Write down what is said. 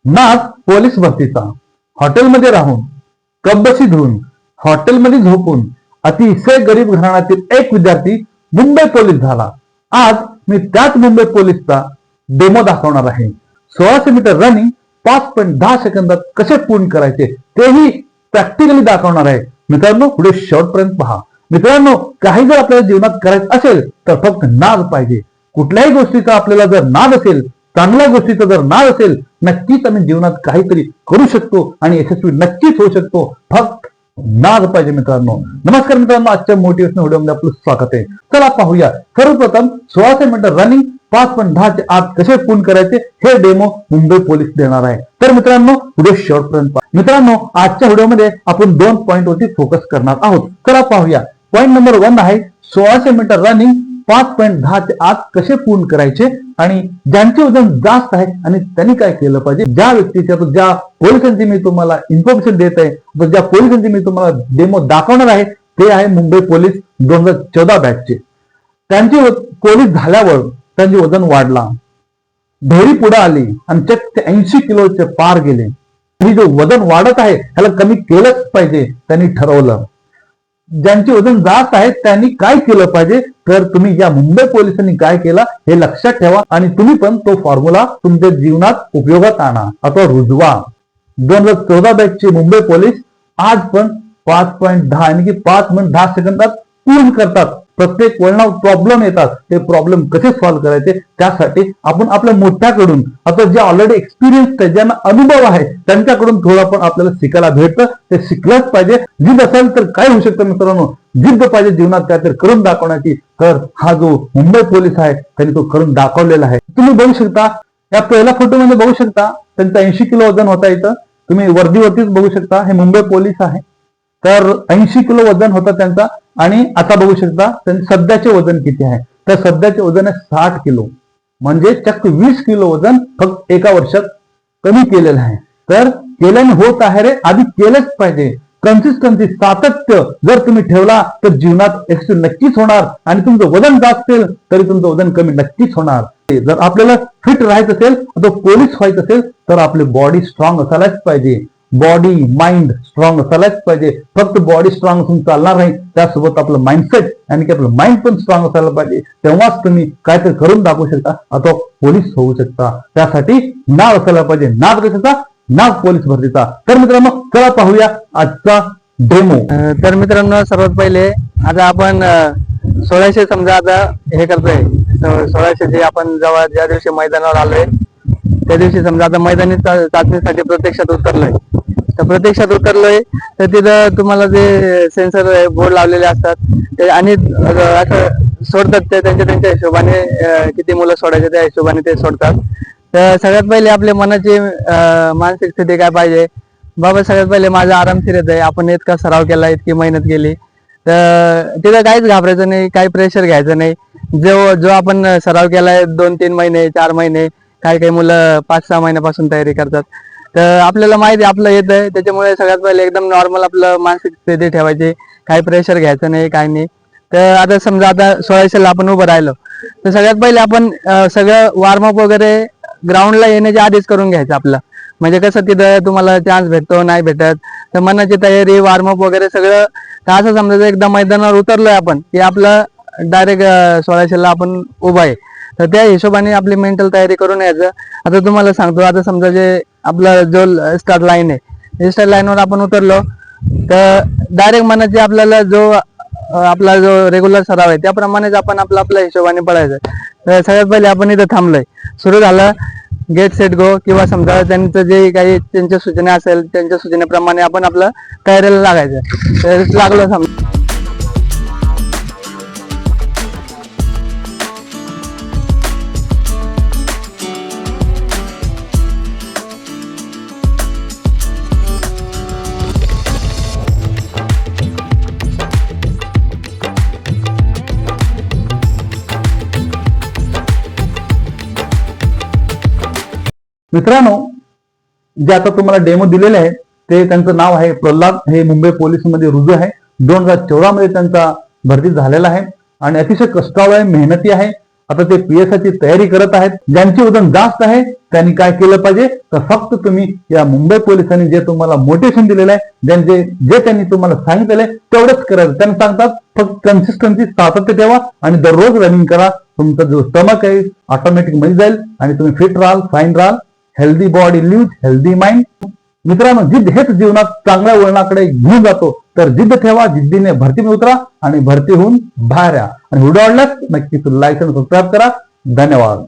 नाच पोलीस भरतीचा. हॉटेलमध्ये राहून, कपबशी धुवून, हॉटेलमध्ये झोपून अतिशय गरीब घराण्यातील एक विद्यार्थी मुंबई पोलीस झाला. आज मी त्याच मुंबई पोलीसचा डेमो दाखवणार आहे. 1600 मीटर रनिंग 5.10 सेकंदात कसे पूर्ण करायचे तेही प्रॅक्टिकली दाखवणार आहे. मित्रांनो, पुढे शेवटपर्यंत पहा. मित्रांनो, काही जर आपल्याला जीवनात करायचं असेल तर फक्त नाद पाहिजे. कुठल्याही गोष्टीचा आपल्याला जर नाद असेल, चांगल्या गोष्टीचा जर नाद असेल, नक्कीच आम्ही जीवनात काहीतरी करू शकतो आणि यशस्वी नक्कीच होऊ शकतो. फक्त नाद पाहिजे. मित्रांनो नमस्कार. मित्रांनो, आजच्या मोटिवेशनल व्हिडिओमध्ये आपलं स्वागत आहे. चला पाहूया. सर्वप्रथम 1600 मीटर रनिंग 5.10 चे आत कसे पूर्ण करायचे हे डेमो मुंबई पोलीस देणार आहे. तर मित्रांनो, व्हिडिओ शेवटपर्यंत पहा. मित्रांनो, आजच्या व्हिडिओमध्ये आपण 2 पॉइंट वरती फोकस करणार आहोत. चला पाहूया. पॉइंट नंबर 1 आहे 1600 मीटर रनिंग 5.10 चे आत कसे पूर्ण करायचे आणि ज्यांचे वजन जास्त आहे आणि त्यांनी काय केलं पाहिजे. ज्या व्यक्तीच्या ज्या पोलिसांची मी तुम्हाला इन्फॉर्मेशन देत आहे, ज्या पोलिसांची मी तुम्हाला डेमो दाखवणार आहे ते आहे मुंबई पोलीस 2014 बॅचचे. त्यांचे पोलीस झाल्यावर त्यांचे वजन वाढला, ढेरी पुढे आली आणि चक्क 80 किलोचे पार गेले. ही जो वजन वाढत आहे त्याला कमी केलंच पाहिजे त्यांनी ठरवलं. ज्यांचे वजन जास्त आहे त्यांनी काय केलं पाहिजे, तर तुम्ही या मुंबई पोलिसांनी काय केलं हे लक्षात ठेवा आणि तुम्ही पण तो फॉर्म्युला तुमच्या जीवनात उपयोगात आणा अथवा रुजवा. 2014 बॅचचे मुंबई पोलीस आज पण 5.10 आणि की 5.10 सेकंदात पूर्ण करतात. प्रत्येक वळणावर प्रॉब्लेम येतात, ते प्रॉब्लेम कसे सॉल्व्ह करायचे त्यासाठी आपण आपल्या मोठ्याकडून आता जे ऑलरेडी एक्सपिरियन्स आहे, ज्यांना अनुभव आहे त्यांच्याकडून थोडं पण आपल्याला शिकायला भेटतं. ते शिकलंच पाहिजे. जिद्द असेल तर काय होऊ शकतं मित्रांनो, जिद्द पाहिजे जीवनात काहीतरी करून दाखवण्याची. तर हा जो मुंबई पोलीस आहे त्यांनी तो करून दाखवलेला आहे. तुम्ही बघू शकता, या पहिल्या फोटोमध्ये बघू शकता त्यांचं 80 किलो वजन होता. इथं तुम्ही वर्दीवरतीच बघू शकता हे मुंबई पोलीस आहे. तर 80 किलो वजन होता त्यांचा आणि आता बघू शकता त्यांचे सध्याचे वजन किती आहे. तर सध्याचे वजन आहे 60 किलो, म्हणजे चक्क 20 किलो वजन फक्त एका वर्षात कमी केलेलं आहे. तर केल्याने होत आहे रे, आधी केलंच पाहिजे. कन्सिस्टन्सी, सातत्य जर तुम्ही ठेवला तर जीवनात यशस्वी नक्कीच होणार आणि तुमचं वजन जास्त असेल तरी तुमचं वजन कमी नक्कीच होणार. जर आपल्याला फिट राहायचं असेल, तो पोलीस व्हायचं असेल तर आपली बॉडी स्ट्रॉंग असायलाच पाहिजे. बॉडी माइंड स्ट्रॉंग असायलाच पाहिजे. फक्त बॉडी स्ट्रॉंग असून चालणार नाही, त्यासोबत आपलं माइंडसेट आणि की आपलं माइंड पण स्ट्रॉंग असायला पाहिजे. तेव्हाच तुम्ही काहीतरी करून दाखवू शकता अथवा पोलीस होऊ शकता. त्यासाठी नाद असायला पाहिजे. नाद कशाचा? नाद पोलीस भरतीचा. तर मित्रांनो, चला पाहूया आजचा डेमो. तर मित्रांनो, सर्वात पहिले आता आपण 1600 समजा आता हे करतोय. 1600 जे आपण जेव्हा ज्या दिवशी मैदानावर आलोय त्या दिवशी समजा आता मैदानी चाचणीसाठी प्रत्यक्षात उतरलोय. तर प्रत्यक्षात उतरलोय तर तिथं तुम्हाला जे सेन्सर बोर्ड लावलेले असतात ते आणि असं सोडतात. ते त्यांच्या हिशोबाने किती मुलं सोडायचे त्या हिशोबाने ते सोडतात. तर सगळ्यात पहिले आपल्या मनाची मानसिक स्थिती काय पाहिजे. बाबा सगळ्यात पहिले माझा आरामशीर येत आहे. आपण इतका सराव केला, इतकी मेहनत केली, तर तिथं काहीच घाबरायचं नाही, काही प्रेशर घ्यायचं नाही. जो आपण सराव केलाय 2-3 महिने 4 महिने, काही मुलं 5-6 महिन्यापासून तयारी करतात. तर आपल्याला माहिती आहे आपलं येत आहे, त्याच्यामुळे सगळ्यात पहिले एकदम नॉर्मल आपलं मानसिक स्थिती ठेवायची, काही प्रेशर घ्यायचं नाही, काही नाही. तर आता समजा आता 1600ला आपण उभं राहिलो तर सगळ्यात पहिले आपण सगळं वॉर्मअप वगैरे ग्राउंडला येण्याच्या आधीच करून घ्यायचं आपलं. म्हणजे कसं तिथं तुम्हाला चान्स भेटतो नाही भेटत, तर मनाची तयारी वॉर्मअप वगैरे सगळं. तर असं समजायचं एकदा मैदानावर उतरलोय आपण की आपलं डायरेक्ट 1600ला आपण उभा आहे. तर त्या हिशोबाने आपली मेंटल तयारी करून यायचं. आता तुम्हाला सांगतो, आता समजा जे आपला जो स्टार्ट लाईन आहे, स्टार्ट लाईनवर आपण उतरलो तर डायरेक्ट मनाची आपल्याला आपला जो रेग्युलर सराव आहे त्याप्रमाणेच आपण आपल्या हिशोबाने पळायचं. तर सगळ्यात पहिले आपण इथं थांबलोय, सुरू झालं गेट सेट गो, किंवा समजा त्यांचं जे काही त्यांच्या सूचना असेल त्यांच्या सूचनेप्रमाणे आपण आपलं तयारीला लागायचं. तर लागलो समजा. मित्रांनो, जे आता तुम्हाला डेमो दिलेले आहे ते त्यांचं नाव आहे प्रल्हाद. हे मुंबई पोलीस मध्ये रुजू आहे. 2014 मध्ये त्यांचा भरती झालेला आहे आणि अतिशय कष्टाळू आहे, मेहनती आहे आता ते पीएसआयची तयारी करत आहेत. ज्यांचे वजन जास्त आहे त्यांनी काय केलं पाहिजे तर फक्त तुम्ही या मुंबई पोलिसांनी जे तुम्हाला मोटिवेशन दिलेलं आहे, जे त्यांनी तुम्हाला सांगितलेलं आहे तेवढंच करायचं. त्यांनी सांगतात फक्त कन्सिस्टन्सी, सातत्य ठेवा आणि दररोज रनिंग करा. तुमचा जो स्टमक आहे ऑटोमॅटिक मध्ये जाईल आणि तुम्ही फिट राहाल, फाईन राहाल. Healthy body live healthy mind. मित्रांनो, जिद्द हेच जीवनात चांगल्या वळणाकडे घेऊन जातो. तर जिद्द ठेवा, जिद्दीने भरतीमध्ये उतरा आणि भरती होऊन बाहेर या. आणि व्हिडिओ आवडल्यास नक्कीच लाईक आणि सबस्क्राईब करा. धन्यवाद.